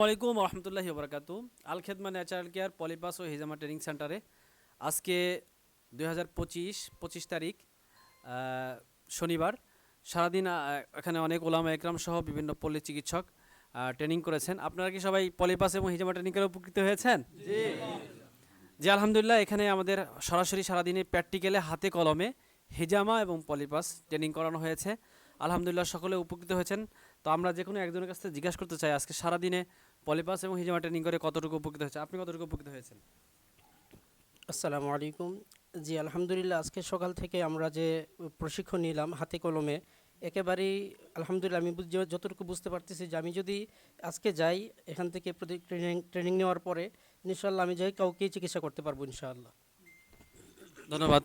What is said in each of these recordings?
ওয়ালাইকুম রহমতুল্লাহি ওবরাকাতু। আল খেদমা ন্যাচারাল কেয়ার পলিপাস ও হিজামা ট্রেনিং সেন্টারে আজকে ২০২৫ তারিখ শনিবার সারাদিন এখানে অনেক ওলামা একরাম সহ বিভিন্ন পল্লী চিকিৎসক ট্রেনিং করেছেন। আপনারা কি সবাই পলিপাস এবং হিজামা ট্রেনিং করে উপকৃত হয়েছেন? জি আলহামদুলিল্লাহ। এখানে আমাদের সরাসরি সারাদিনে প্র্যাকটিক্যালে হাতে কলমে হিজামা এবং পলিপাস ট্রেনিং করানো হয়েছে। আলহামদুলিল্লাহ সকলে উপকৃত হয়েছেন। তো আমরা যে কোনো একজনের কাছ থেকে জিজ্ঞাসা করতে চাই, আজকে সারাদিনে পলিপাস এবং হিজামা ট্রেনিং করে কতটুকু উপকৃত হয়েছে? আপনি কতটুকু উপকৃত হয়েছেন? আসসালামু আলাইকুম। জি আলহামদুলিল্লাহ, আজকে সকাল থেকে আমরা যে প্রশিক্ষণ নিলাম হাতে কলমে, একেবারেই আলহামদুলিল্লাহ আমি যতটুকু বুঝতে পারতেছি যে আমি যদি আজকে যাই এখান থেকে প্রতি ট্রেনিং নেওয়ার পরে ইনশাআল্লাহ আমি যাই কাউকেই চিকিৎসা করতে পারবো ইনশাআল্লাহ। ধন্যবাদ।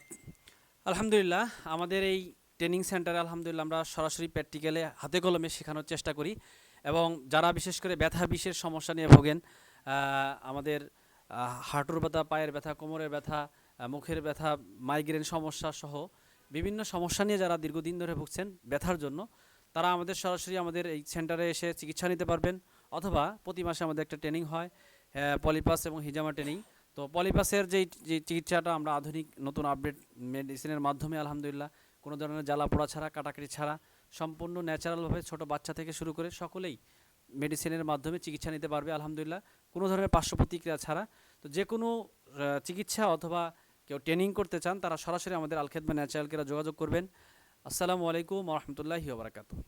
আলহামদুলিল্লাহ আমাদের এই ট্রেনিং সেন্টারে আলহামদুলিল্লাহ আমরা সরাসরি প্র্যাকটিক্যালে হাতে কলমে শেখানোর চেষ্টা করি এবং যারা বিশেষ করে ব্যথা বিশেষ সমস্যা নিয়ে ভোগেন, আমাদের হাঁটুর ব্যথা, পায়ের ব্যথা, কোমরের ব্যথা, মুখের ব্যথা, মাইগ্রেন সমস্যা সহ বিভিন্ন সমস্যা নিয়ে যারা দীর্ঘদিন ধরে ভুগছেন ব্যথার জন্য, তারা আমাদের সরাসরি আমাদের এই সেন্টারে এসে চিকিৎসা নিতে পারবেন। অথবা প্রতি মাসে আমাদের একটা ট্রেনিং হয়, পলিপাস এবং হিজামা ট্রেনিং। তো পলিপাসের যে চিকিৎসাটা আমরা আধুনিক নতুন আপডেট মেডিসিনের মাধ্যমে আলহামদুলিল্লাহ কোনো ধরনের জ্বালা পোড়া ছাড়া, কাটাকাটি ছাড়া সম্পূর্ণ ন্যাচারালভাবে ছোট বাচ্চা থেকে শুরু করে সকলেই মেডিসিনের মাধ্যমে চিকিৎসা নিতে পারবে আলহামদুলিল্লাহ, কোনো ধরনের পার্শ্ব প্রতিক্রিয়া ছাড়া। তো যে কোনো চিকিৎসা অথবা কেউ ট্রেনিং করতে চান তারা সরাসরি আমাদের আল খেদমা ন্যাচারাল কেয়ারে যোগাযোগ করবেন। আসসালামু আলাইকুম ওয়া রাহমাতুল্লাহি ওয়া বারাকাতুহু।